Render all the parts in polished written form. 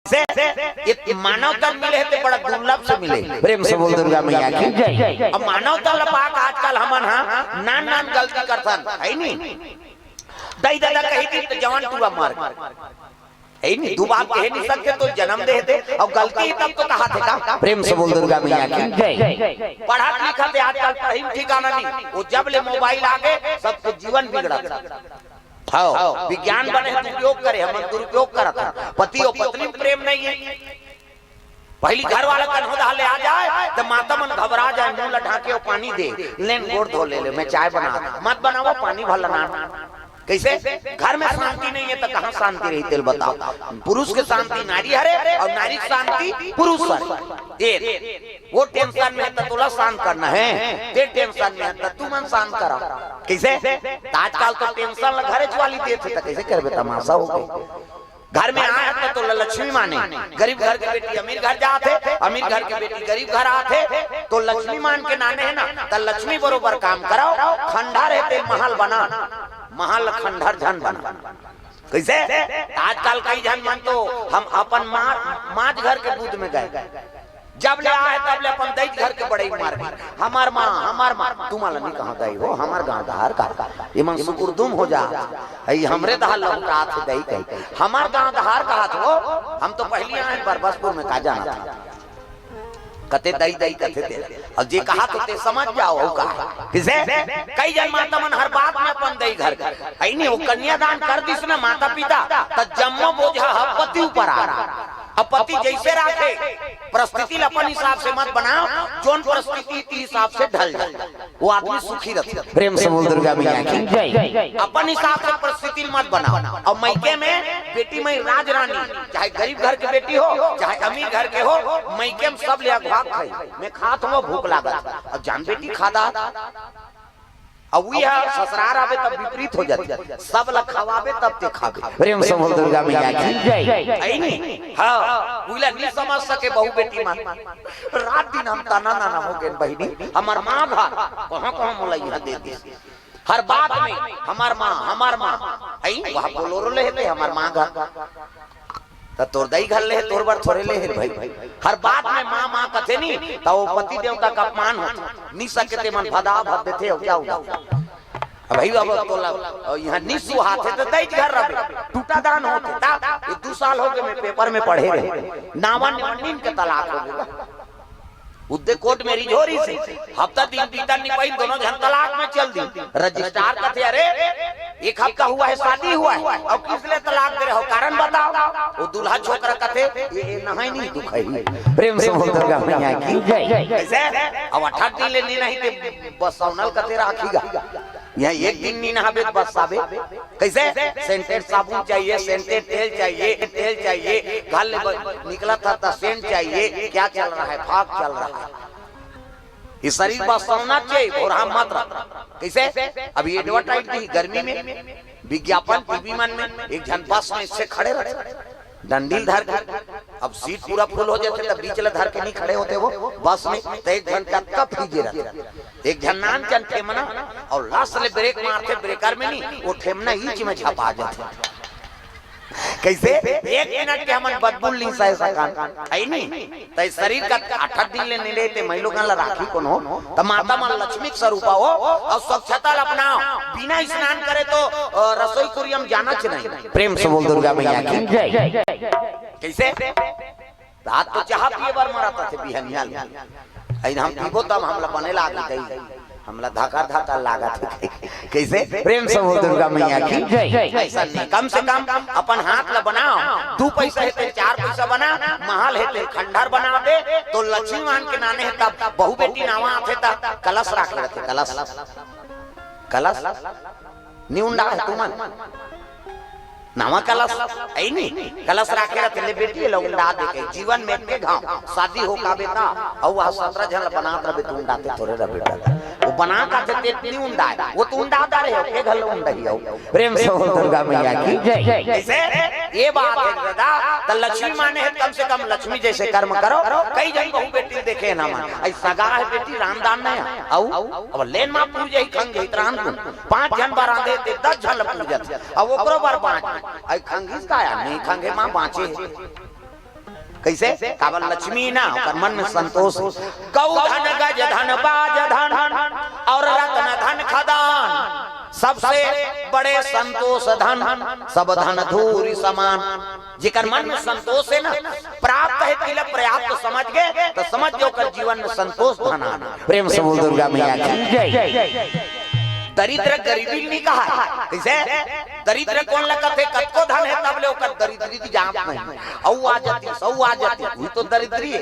ये मानव तन मिले थे बड़ा दुर्लभ से मिले। प्रेम से बोल दुर्गा मैया की जय। अब मानव तन पाक आजकल हमन हाँ नान नान गलती करथन है नहीं दई दादा कही थी तो जवान टूरा मार है नहीं दो बात कह नहीं सकते तो जन्म दे थे और गलती तब तो कहा थे का। प्रेम से बोल दुर्गा मैया की जय। पढ़ा लिखा थे आजकल पढ़ी ठिकाना नहीं वो जब ले मोबाइल आ गए सबको जीवन बिगड़ा हाँ विज्ञान बने दुरुपयोग करे हम दुरुपयोग करा था पति और पत्नी प्रेम नहीं है। पहली घर वाला कन्होदा ले आ जाए तो माता मन घबरा जाए मुंह लटा के पानी दे लेन गोड़ धो ले मैं चाय बना मत बनाओ पानी भर ना कैसे घर में शांति नहीं है तो कहाँ शांति रही तेल बताओ। पुरुष के शांति नारी हरे और नारी शांति पुरुष हरे। वो टेंशन में है तो तुला शांत करना है ते टेंशन में है तो तू मन शांत करा कैसे। आजकल तो टेंशन घरे वाली देते तो कैसे कर तमाशा हो गई। घर में आया तो लक्ष्मी माने गरीब घर के बेटी अमीर घर जाते अमीर घर के बेटी गरीब घर आते तो लक्ष्मी मान के नाने है ना तो लक्ष्मी बरोबर काम कराओ खंडा रहते महल बना महल खंडर झन बना कैसे। आजकल कई जन मन तो हम अपन माँ घर के दूध में गए जब ले आए तब ले अपन दैत घर के बड़े मार हमार माँ तुम्हारा नहीं कहाँ गई हो हमार गाँव दहार का ये मन सुकुरदुम हो जा हमरे दहार लौटा थे दही कही हमार गाँव दहार कहा हो हम तो पहले आए बरबसपुर में का जाना था कते दई दई कथे दे और जे कहा तो ते समझ जाओ का किसे। कई जन माता मन हर बात में अपन दई घर है नहीं वो कन्यादान कर दिस ना माता पिता तो जम्मो बोझा पति ऊपर आ रहा अब पति जैसे राखे परिस्थिति अपन हिसाब से मत बनाओ जोन परिस्थिति के हिसाब से ढल जाए वो आदमी सुखी रहता। प्रेम से बोल दुर्गा मैया की जय। अपन हिसाब से परिस्थिति मत बनाओ। और मैके में बेटी में राज रानी चाहे गरीब घर की बेटी हो चाहे अमीर घर के हो मैके में सब ले अगवाक खाई मैं खात हूँ भूख लागत और जान बेटी खाता अब ससुराल आवे तब विपरीत हो जाती सब लग खवावे तब ते खावे। प्रेम से बोल दुर्गा मैया की जय। है नहीं हाँ उला नहीं समझ सके बहू बेटी मान रात दिन हम तना नाना हो गए बहिनी हमार माँ घर कहाँ मोला दे दी हर बात में हमार माँ है वहाँ बोलोरो ले हमार माँ घर तो तोर दई घर ले तोर बार थोड़े ले भाई हर बात में माँ कथे नहीं तो वो पति देवता का अपमान हो नहीं सकते मन भदा भद देते हो क्या हुआ भाई अब तो यहाँ निस्सु हाथ है तो दई घर रहे टूटा दान होते ता ये 2 साल हो गए मैं पेपर में पढ़े रहे नावन नीम के तलाक हो गया उद्दे कोर्ट में रिझोरी से हफ्ता दिन बीता नहीं पाई दोनों जन तलाक में चल दी रजिस्ट्रार कहते अरे 1 हफ्ता हुआ है शादी हुआ है और किस लिए तलाक दे रहे हो कारण बताओ। वो दूल्हा छोकरा कहते ये नहाई नहीं दुख है। प्रेम से बोल दुर्गा मैया की जय। कैसे अब 18 दिन लेने नहीं थे बस सौनल कहते राखीगा यहाँ 1 दिन नहीं नहाबे बस साबे कैसे सेंटेड साबुन चाहिए सेंटेड तेल चाहिए घर निकला था सेंट चाहिए क्या चल रहा है फाक चल रहा है ये शरीर बस सोना चाहिए और हम मत कैसे। अभी एडवर्टाइज दी गर्मी में विज्ञापन टीवी मन में एक जन बस में इससे खड़े रहे डंडील धर अब सीट पूरा फुल हो जाते तब बीच धर के नहीं खड़े होते वो बस में तो एक घंटा कब फीजे रहते एक झन्नान चन ठेमना और लास्ट ले ब्रेक मारते ब्रेकर में नहीं वो ठेमना ईच में छपा जाते कैसे 1 मिनट के हमन बदबुल नहीं सह सकान है नहीं तो शरीर का 18 दिन ले नहीं लेते महिलों का राखी कौन हो तो माता मन लक्ष्मी स्वरूपा हो और स्वच्छता अपनाओ बिना स्नान करे तो रसोई कुरियम जाना चाहिए। प्रेम से बोल दुर्गा मैया की जय। कैसे रात तो चाह पिए बार मराता थे बिहनियाल हम पीबो तब हमला बने लागी गई हमला धाका लागा थे कैसे। प्रेम से बोल दुर्गा मैया की जय। ऐसा नहीं कम से कम अपन हाथ ला बनाओ 2 पैसा है 4 पैसा बना महल है खंडर बना दे तो लक्ष्मी मान के नाने है तब बहु बेटी नावा आते तब कलश राख लेते कलश न्यूंडा है तुमन नावा कलश ऐ नहीं कलश राखे रहते ले बेटी लौंडा दे के जीवन में के गांव शादी हो का बेटा और वह 17 जन बनात रहे तुम डाते थोड़े रहे बेटा वो बना का ते नहीं उंडा वो तो उंडा दारे हो के घर उंडा ही हो। प्रेम से बोल दुर्गा मैया की जय। कैसे ये बात है दादा तो लक्ष्मी माने है कम से कम लक्ष्मी जैसे कर्म करो। कई जन बहु बेटी देखे ना मान ऐ सगा है बेटी रामदान नहीं औ अब लेन मा पूजे ही खंग हितरान 5 जन बारा देते 10 जन पूजत अब ओकरो बार 5 आई खंगीस का नहीं खंगे मां बाँचे कैसे कावल लक्ष्मी ना ओकर मन में संतोष गौ धन गज धन बाज धन और रत्न धन खदान सबसे बड़े संतोष धन सब धन धूरी समान जिकर मन में संतोष है ना प्राप्त है तिलक पर्याप्त समझ गए तो समझ जो कर जीवन में संतोष धन आना। प्रेम से बोल दुर्गा मैया की जय। दरिद्र गरीबी नहीं कहा कैसे दरिद्र कौन लगते कतको धन है तब ले ओकर दरिद्री की जांच नहीं औ आ जाती सौ आ जाती वही तो दरिद्री है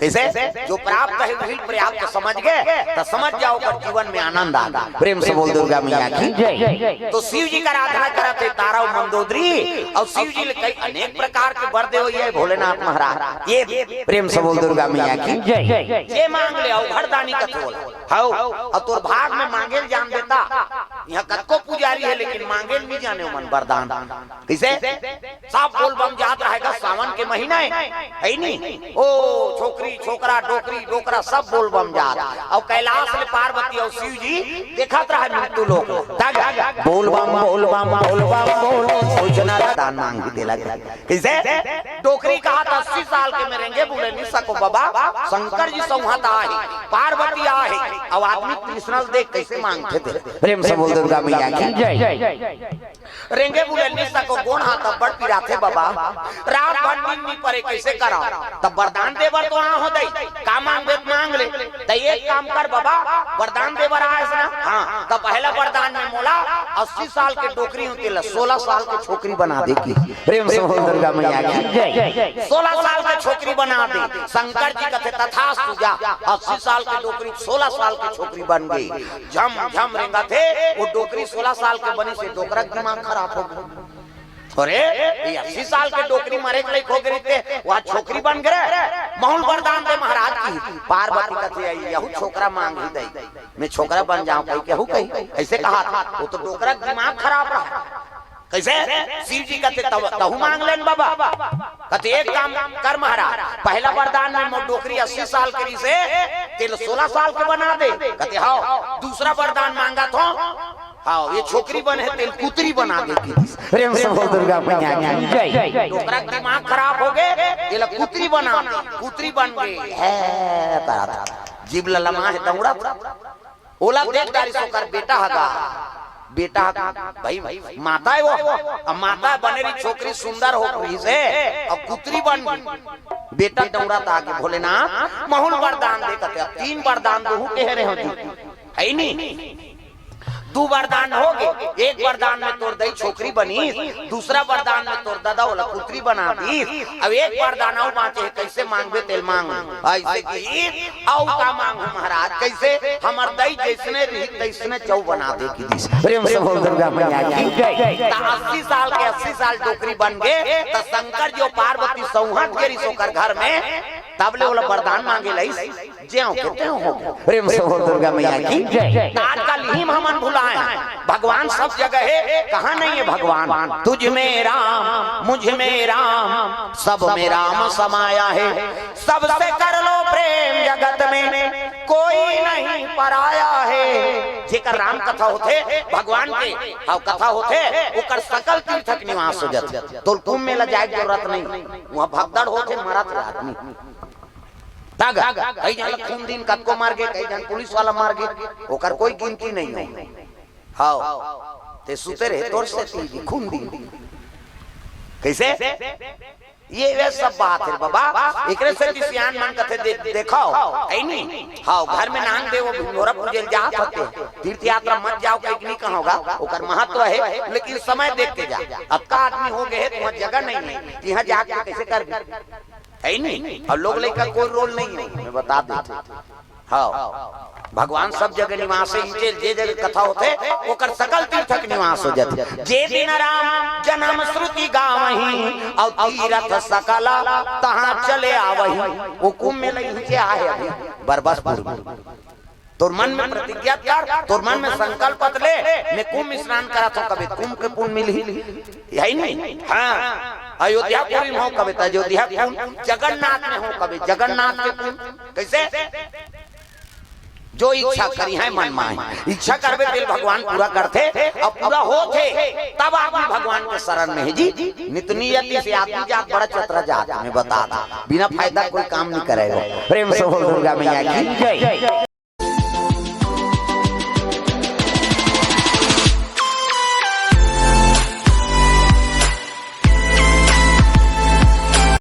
कैसे जो प्राप्त है वही पर्याप्त समझ गए तो समझ जाओ कर जीवन में आनंद आ गया। प्रेम से बोल दुर्गा मैया की जय। तो शिव जी का आराधना करते तारा मंदोदरी और शिव जी कई अनेक प्रकार के वर दे हुए भोलेनाथ महाराज ये प्रेम से बोल दुर्गा मैया की जय। ये मांग ले और घरदानी कथोल हाउ और तोर भाग में मांगेल जान देता यहाँ कतको पुजारी है लेकिन मांगेल नहीं जाने मन वरदान कैसे सब बोल बम जात रहेगा सावन के महीना है नहीं ओ छोकरी छोकरा डोकरी डोकरा सब बोल बम जात और कैलाश में पार्वती और शिव जी देखत रहा मृत्यु लोक बोल बम बोल बम बोल बम बोल जना दान मांग भी देला कैसे डोकरी कहा था 80 साल के मरेंगे बोले नहीं सको बाबा शंकर जी संहत आए पार्वती आए और आदमी कृष्ण देख कैसे मांगते थे। प्रेम से बोल दुर्गा मैया की जय। रेंगे बुले नहीं सको गोण हाथ बड़ पिराथे बाबा रात भर नींद नहीं पड़े कैसे करा तब वरदान देवर तो आ हो दई का मांगे मांग ले तो एक काम कर बाबा वरदान देवर आए ना हां तो पहला वरदान में मोला 80 साल के डोकरी होती है 16 साल की छोकरी बना देगी। प्रेम से बोल दुर्गा मैया की जय। 16 साल की छोकरी बना दे शंकर जी कहते तथास्तु जा 80 साल की डोकरी 16 साल की छोकरी बन गई झम झम रेंगा थे वो डोकरी 16 साल के बनी से डोकरा दिमाग खराब हो गया। अरे ये 80 साल के डोकरी मरे के हो गई थे वहाँ छोकरी बन गए महल वरदान दे महाराज की पार्वती कहते यहू छोकरा मांग ही दई मैं छोकरा बन जाऊं कहीं केहू कहीं ऐसे कहा था वो तो डोकरा दिमाग खराब रहा कैसे शिव जी कहते तहु मांग लेन बाबा कहते एक काम कर महाराज पहला वरदान में मोर डोकरी 80 साल की से तेल 16 साल के बना दे कहते हाँ दूसरा वरदान मांगा तो हाँ ये छोकरी बने तेल कुतरी बना देगी। प्रेम से बोल दुर्गा मैया की जय। डोकरा दिमाग खराब हो गए तेल कुतरी बना कुतरी बन गई है करा जीव ललमा है दौड़ा ओला देख दारी सोकर बेटा हगा बेटा भाई माता है वो अब माता बने रही छोकरी सुंदर हो रही से अब कुतरी बन गई बेटा दौड़ा था आगे भोलेनाथ महल वरदान दे कहते 3 वरदान दो कह रहे हो है नहीं 2 वरदान हो गए एक वरदान में तोर दई छोकरी बनी दूसरा वरदान में तोर दादा वाला पुत्री बना दी अब एक वरदान और बांचे कैसे मांगबे तेल मांग ऐसे की औ का मांग महाराज कैसे हमर दई जैसने रही तैसने चौ बना दे की दिस। प्रेम से बोल दुर्गा मैया की जय। 80 साल के 80 साल डोकरी बन गए तो शंकर जो पार्वती सौहात के रिसोकर घर में तब ले वाला वरदान मांगे लई जेओ कहते हो प्रेम से बोल दुर्गा मैया की जय। आजकल ही हमन भुलाए भगवान सब जगह है कहाँ नहीं है भगवान तुझ में राम मुझ में राम सब में राम समाया है सबसे कर लो प्रेम जगत में कोई नहीं पराया है जेकर राम कथा होते भगवान के हाँ कथा होते ओकर सकल तीर्थक निवास हो जाते तो कुंभ मेला जाए जरूरत नहीं वहाँ भगदड़ होते मरत आदमी कई जन खून दिन कतको मार गए कई जन पुलिस वाला मार गए ओकर कोई गिनती नहीं है हाँ ते सुते रहे तोर से तीजी खून दिन कैसे ये वे सब बात है बाबा एकरे से सियान मन कथे देखो है नहीं हाँ घर में नांग दे वो भिंगोरा पूजल जात होते तीर्थ यात्रा मत जाओ कहीं नहीं कहाँ होगा ओकर महत्व है लेकिन समय देख के जा अब का आदमी हो गए तो वहाँ जगह नहीं है यहाँ जाके कैसे कर है नहीं और लोग लेकर कोई रोल नहीं है मैं बता देता हाँ भगवान सब जगह निवास है जे जगह कथा होते ओकर सकल तीर्थक निवास हो जाते जे दिन राम जन्म श्रुति गावही और तीर्थ सकला तहां चले आवही वो कुंभ में नहीं आए अभी बरबसपुर तोर मन में प्रतिज्ञा कर तोर मन में संकल्प ले मैं कुंभ स्नान करा था कभी कुंभ के पुण्य मिली यही नहीं हाँ अयोध्यापुरी में हो कभी अयोध्या जगन्नाथ में हो कभी जगन्नाथ के पुण्य कैसे जो इच्छा करी है मन माए, इच्छा करबे तेल भगवान पूरा करते और पूरा होते तब आदमी भगवान के शरण में है जी। नितनीयति से आदमी जात बड़ा चतरा जात में बता बिना फायदा कोई काम नहीं करेगा। प्रेम से बोल दुर्गा मैया की जय।